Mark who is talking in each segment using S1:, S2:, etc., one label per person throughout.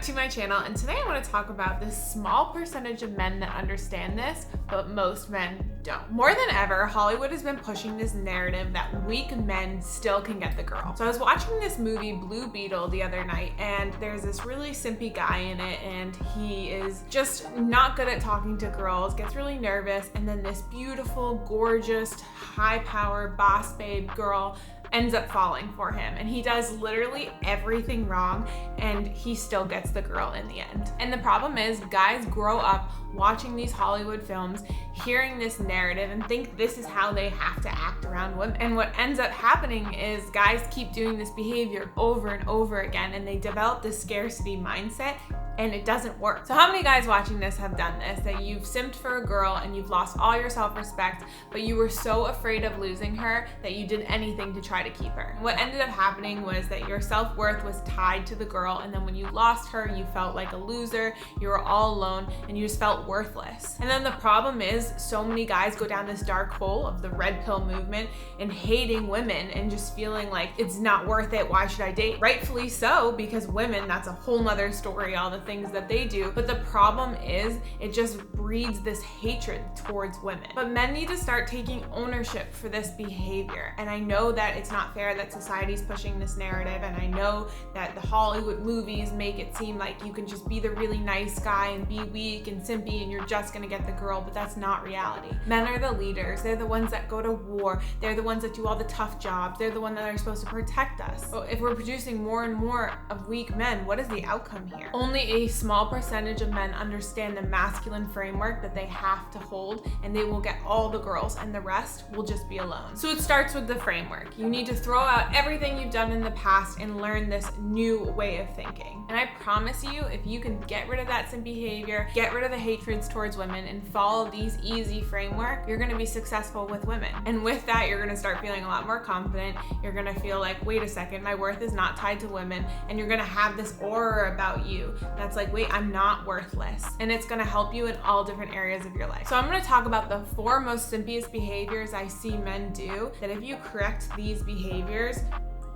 S1: to my channel, and today I want to talk about this small percentage of men that understand this, but most men don't. More than ever, Hollywood has been pushing this narrative that weak men still can get the girl. So I was watching this movie Blue Beetle the other night, and there's this really simpy guy in it, and he is just not good at talking to girls, gets really nervous, and then this beautiful, gorgeous, high-powered boss babe girl ends up falling for him, and he does literally everything wrong and he still gets the girl in the end. And the problem is, guys grow up watching these Hollywood films, hearing this narrative, and think this is how they have to act around women. And what ends up happening is guys keep doing this behavior over and over again, and they develop this scarcity mindset, and it doesn't work. So how many guys watching this have done this? That you've simped for a girl and you've lost all your self-respect, but you were so afraid of losing her that you did anything to try to keep her. And what ended up happening was that your self-worth was tied to the girl, and then when you lost her, you felt like a loser, you were all alone, and you just felt worthless. And then the problem is, so many guys go down this dark hole of the red pill movement and hating women and just feeling like it's not worth it, why should I date? Rightfully so, because women, that's a whole nother story, all the things that they do. But the problem is, it just breeds this hatred towards women. But men need to start taking ownership for this behavior. And I know that it's not fair that society's pushing this narrative, and I know that the Hollywood movies make it seem like you can just be the really nice guy and be weak and simpy and you're just gonna get the girl, but that's not reality. Men are the leaders. They're the ones that go to war. They're the ones that do all the tough jobs. They're the ones that are supposed to protect us. So if we're producing more and more of weak men, what is the outcome here? Only a small percentage of men understand the masculine framework that they have to hold, and they will get all the girls, and the rest will just be alone. So it starts with the framework. You need to throw out everything you've done in the past and learn this new way of thinking. And I promise you, if you can get rid of that simp behavior, get rid of the hatreds towards women, and follow these easy framework, you're gonna be successful with women. And with that, you're gonna start feeling a lot more confident. You're gonna feel like, wait a second, my worth is not tied to women, and you're gonna have this aura about you that's like, wait, I'm not worthless. And it's gonna help you in all different areas of your life. So I'm gonna talk about the 4 most simpiest behaviors I see men do, that if you correct these behaviors,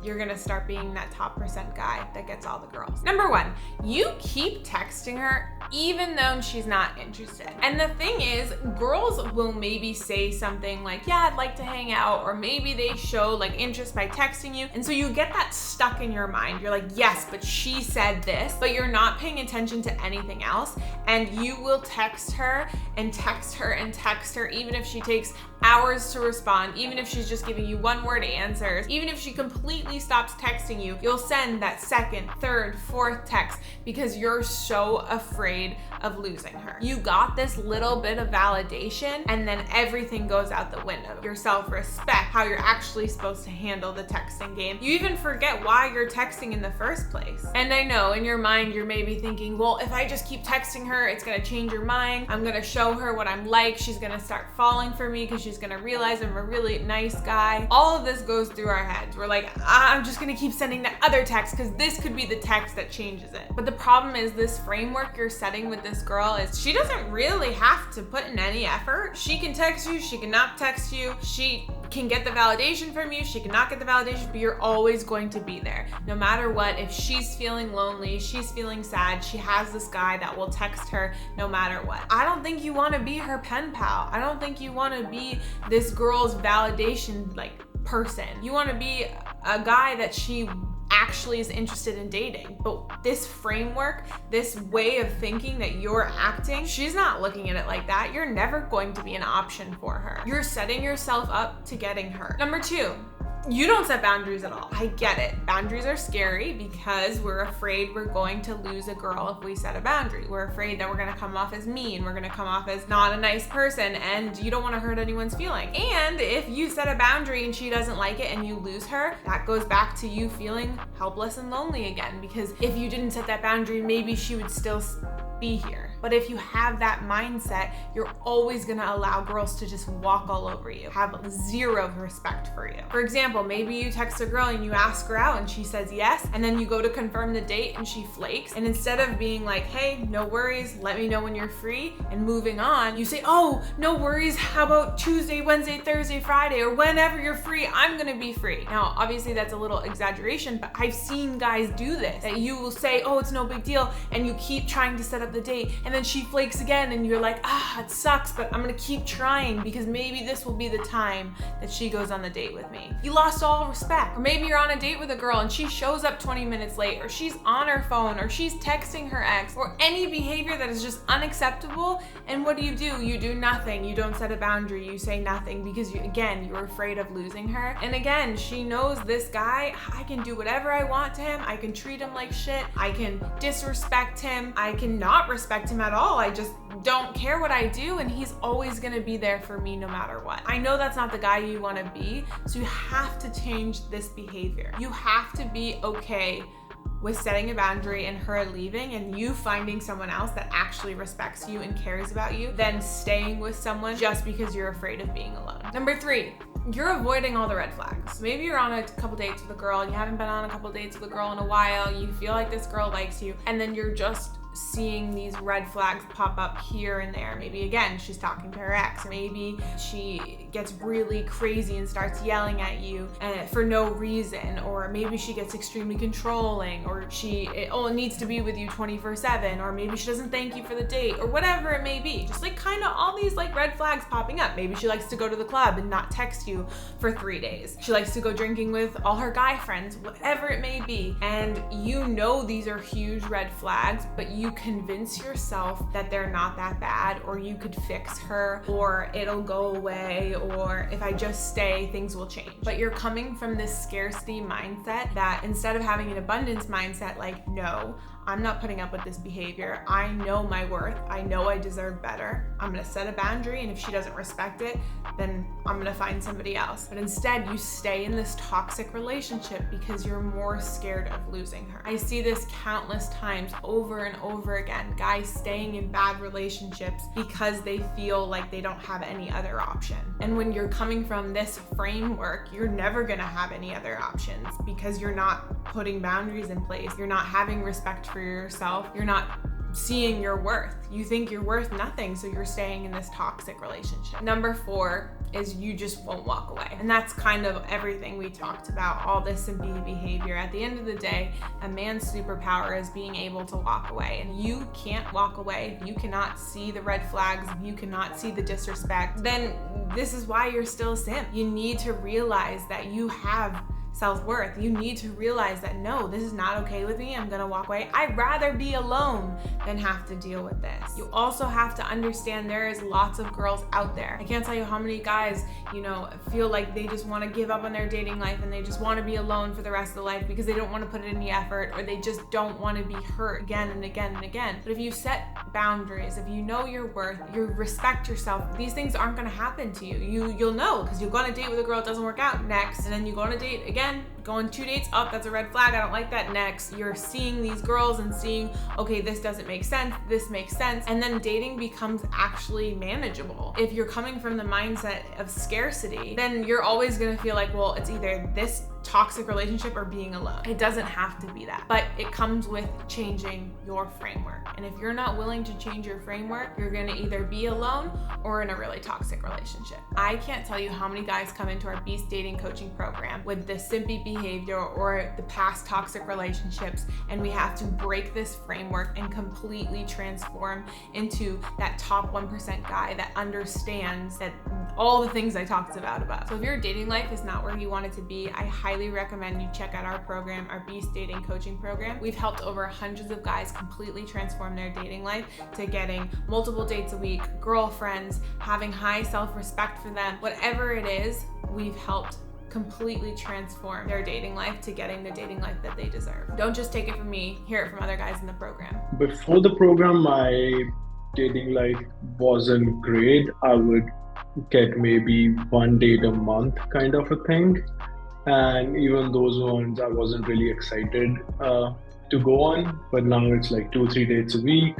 S1: you're gonna start being that top percent guy that gets all the girls. Number 1, you keep texting her even though she's not interested. And the thing is, girls will maybe say something like, yeah, I'd like to hang out, or maybe they show like interest by texting you. And so you get that stuck in your mind. You're like, yes, but she said this, but you're not paying attention to anything else. And you will text her and text her and text her, even if she takes hours to respond, even if she's just giving you 1-word answers, even if she completely stops texting you, you'll send that 2nd, 3rd, 4th text because you're so afraid of losing her. You got this little bit of validation, and then everything goes out the window. Your self-respect, how you're actually supposed to handle the texting game. You even forget why you're texting in the first place. And I know in your mind, you're maybe thinking, well, if I just keep texting her, it's gonna change her mind. I'm gonna show her what I'm like. She's gonna start falling for me because she's gonna realize I'm a really nice guy. All of this goes through our heads. We're like, I'm just gonna keep sending that other text because this could be the text that changes it. But the problem is, this framework you're setting with this girl is, she doesn't really have to put in any effort. She can text you, she cannot text you, she can get the validation from you, she cannot get the validation, but you're always going to be there. No matter what, if she's feeling lonely, she's feeling sad, she has this guy that will text her no matter what. I don't think you wanna be her pen pal. I don't think you wanna be this girl's validation person. You wanna be a guy that she actually is interested in dating. But this framework, this way of thinking that you're acting, she's not looking at it like that. You're never going to be an option for her. You're setting yourself up to getting hurt. Number 2, you don't set boundaries at all. I get it. Boundaries are scary because we're afraid we're going to lose a girl if we set a boundary. We're afraid that we're gonna come off as mean, we're gonna come off as not a nice person, and you don't wanna hurt anyone's feelings. And if you set a boundary and she doesn't like it and you lose her, that goes back to you feeling helpless and lonely again, because if you didn't set that boundary, maybe she would still be here. But if you have that mindset, you're always gonna allow girls to just walk all over you, have zero respect for you. For example, maybe you text a girl and you ask her out and she says yes, and then you go to confirm the date and she flakes. And instead of being like, hey, no worries, let me know when you're free, and moving on, you say, oh, no worries, how about Tuesday, Wednesday, Thursday, Friday, or whenever you're free, I'm gonna be free. Now, obviously that's a little exaggeration, but I've seen guys do this, that you will say, oh, it's no big deal, and you keep trying to set up the date, and then she flakes again, and you're like, it sucks, but I'm gonna keep trying because maybe this will be the time that she goes on the date with me. You lost all respect. Or maybe you're on a date with a girl and she shows up 20 minutes late, or she's on her phone, or she's texting her ex, or any behavior that is just unacceptable, and what do? You do nothing. You don't set a boundary. You say nothing because you're afraid of losing her. And again, she knows this guy, I can do whatever I want to him. I can treat him like shit. I can disrespect him. I can not respect him at all. I just don't care what I do, and he's always gonna be there for me no matter what. I know that's not the guy you wanna be, so you have to change this behavior. You have to be okay with setting a boundary and her leaving and you finding someone else that actually respects you and cares about you than staying with someone just because you're afraid of being alone. Number 3, you're avoiding all the red flags. Maybe you're on a couple dates with a girl, you haven't been on a couple dates with a girl in a while, you feel like this girl likes you, and then you're just seeing these red flags pop up here and there. Maybe again, she's talking to her ex, or maybe she gets really crazy and starts yelling at you for no reason, or maybe she gets extremely controlling, or she needs to be with you 24/7, or maybe she doesn't thank you for the date, or whatever it may be. Just like kind of all these like red flags popping up. Maybe she likes to go to the club and not text you for 3 days. She likes to go drinking with all her guy friends, whatever it may be. And you know these are huge red flags, but you convince yourself that they're not that bad, or you could fix her, or it'll go away, or if I just stay, things will change. But you're coming from this scarcity mindset that instead of having an abundance mindset, like, no, I'm not putting up with this behavior. I know my worth. I know I deserve better. I'm gonna set a boundary, and if she doesn't respect it, then I'm gonna find somebody else. But instead, you stay in this toxic relationship because you're more scared of losing her. I see this countless times over and over again, guys staying in bad relationships because they feel like they don't have any other option. And when you're coming from this framework, you're never gonna have any other options because you're not putting boundaries in place. You're not having respect for yourself. You're not seeing your worth. You think you're worth nothing, so you're staying in this toxic relationship. Number 4 is you just won't walk away. And that's kind of everything we talked about, all this simpy behavior. At the end of the day, a man's superpower is being able to walk away. And you can't walk away. You cannot see the red flags. You cannot see the disrespect. Then this is why you're still a simp. You need to realize that you have self-worth. You need to realize that, no, this is not okay with me. I'm gonna walk away. I'd rather be alone than have to deal with this. You also have to understand there is lots of girls out there. I can't tell you how many guys, feel like they just want to give up on their dating life and they just want to be alone for the rest of the life because they don't want to put in the effort, or they just don't want to be hurt again and again and again. But if you set boundaries, if you know your worth, you respect yourself, these things aren't going to happen to you. You'll know, because you'll go on a date with a girl, it doesn't work out, next, and then you go on a date again, go on 2 dates, that's a red flag, I don't like that, next. You're seeing these girls and seeing, okay, this doesn't make sense, this makes sense, and then dating becomes actually manageable. If you're coming from the mindset of scarcity, then you're always gonna feel like, well, it's either this toxic relationship or being alone. It doesn't have to be that, but it comes with changing your framework. And if you're not willing to change your framework, you're gonna either be alone or in a really toxic relationship. I can't tell you how many guys come into our Beast Dating coaching program with the simpy behavior or the past toxic relationships, and we have to break this framework and completely transform into that top 1% guy that understands that all the things I talked about above. So if your dating life is not where you want it to be, I highly recommend you check out our program, our Beast Dating coaching program. We've helped over hundreds of guys completely transform their dating life to getting multiple dates a week, girlfriends, having high self-respect for them. Whatever it is, we've helped completely transform their dating life to getting the dating life that they deserve. Don't just take it from me, hear it from other guys in the program.
S2: Before the program, my dating life wasn't great. I would get maybe 1 date a month kind of a thing. And even those ones, I wasn't really excited to go on, but now it's like 2 or 3 dates a week.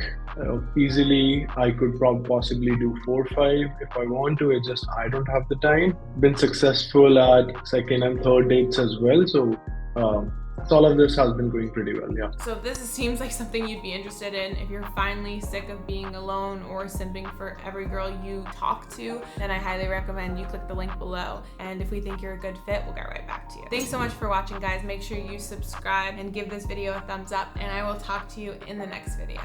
S2: Easily, I could possibly do 4 or 5 if I want to. It's just I don't have the time. Been successful at second and third dates as well, so um, all of this has been going pretty well. Yeah.
S1: So if this seems like something you'd be interested in, if you're finally sick of being alone or simping for every girl you talk to, then I highly recommend you click the link below. And if we think you're a good fit, we'll get right back to you. Thanks so much for watching, guys. Make sure you subscribe and give this video a thumbs up, and I will talk to you in the next video.